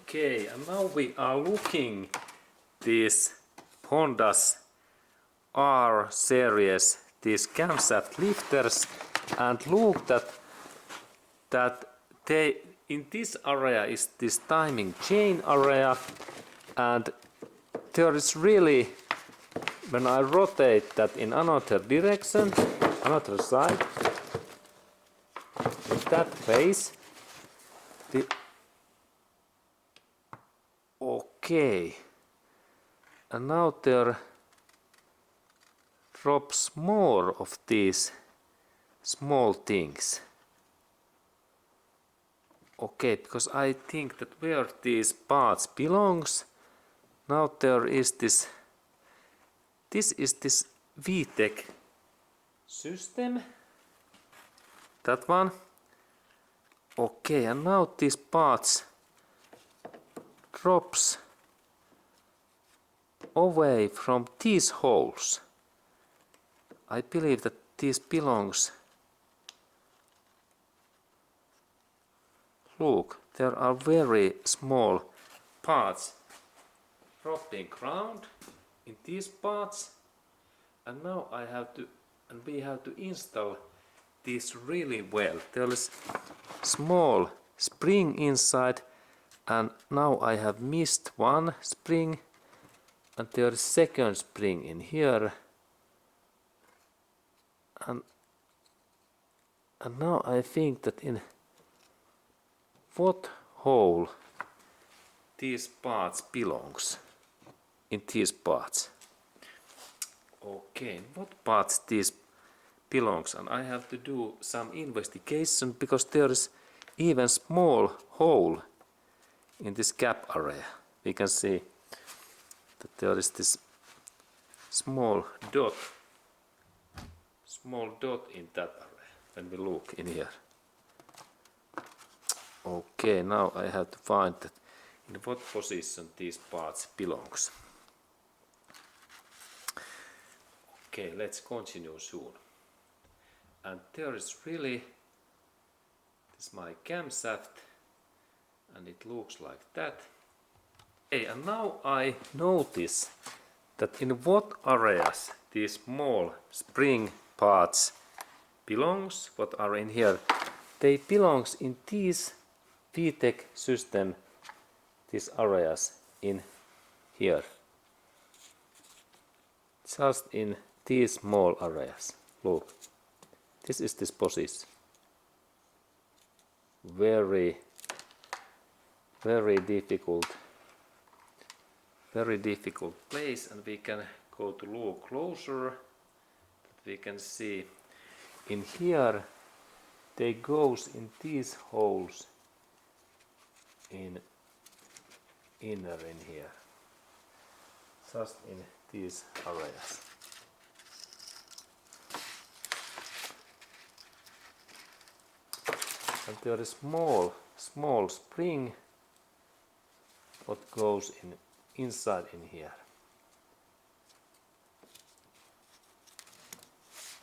Okay, and now we are looking these Honda's R series, these camshaft lifters, and look that they in this area is this timing chain area, and there is really, when I rotate that in another direction, another side, in that phase, okay, and now there drops more of these small things. Okay, because I think that where these parts belongs, now there is this is this VTEC system, that one. Okay, and now these parts drops away from these holes. I believe that this belongs. Look, there are very small parts dropping ground in these parts, and now we have to install this really well. There is small spring inside, and now I have missed one spring, and there is second spring in here, and now I think that in what hole these parts belongs, in these parts. Okay, what parts these belongs, and I have to do some investigation because there is even small hole in this gap area. We can see that there is this small dot in that area when we look in here. Okay, now I have to find that in what position these parts belongs. Okay, let's continue soon. And there is really this my camshaft, and it looks like that. Okay, and now I notice that in what areas these small spring parts belongs, what are in here, they belongs in these VTEC system, these areas in here, just in these small areas. Look, this is this position. Very difficult place, and we can go to look closer. We can see in here they goes in these holes in inner in here, just in these areas. And there is small spring what goes inside in here,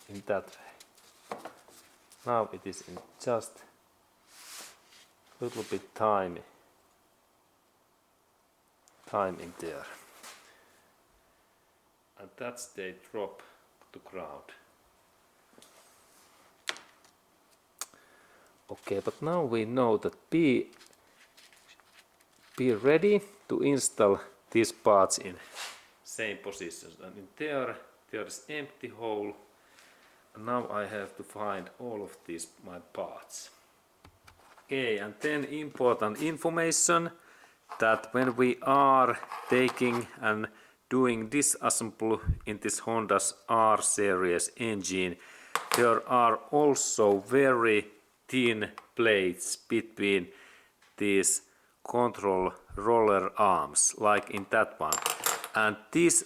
in that way. Now it is in just a little bit time in there, and that's they drop to ground. Okay, but now we know that be ready to install these parts in same positions, and in there is empty hole, and now I have to find all of these my parts. Okay, and then important information that when we are taking and doing disassemble in this Honda's R series engine, there are also very thin plates between these control roller arms, like in that one. And these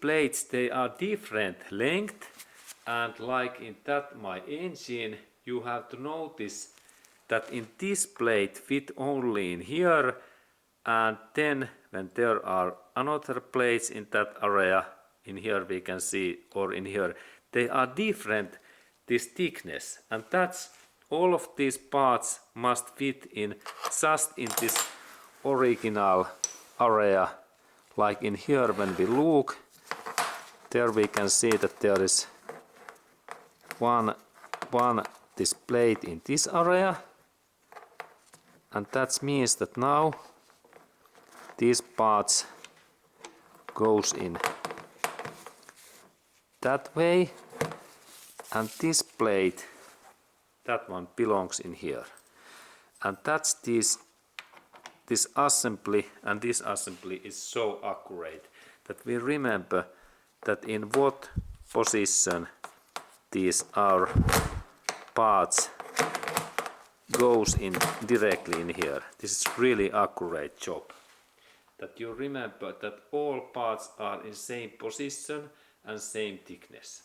plates, they are different length, and like in that my engine, you have to notice that in this plate fit only in here, and then when there are another plates in that area, in here we can see, or in here, they are different this thickness, and that's all of these parts must fit in just in this original area. Like in here, when we look, there we can see that there is one this plate in this area, and that means that now these parts goes in that way, and this plate, that one belongs in here, and that's this assembly, and this assembly is so accurate that we remember that in what position these our parts goes in directly in here. This is really accurate job. That you remember that all parts are in same position and same thickness.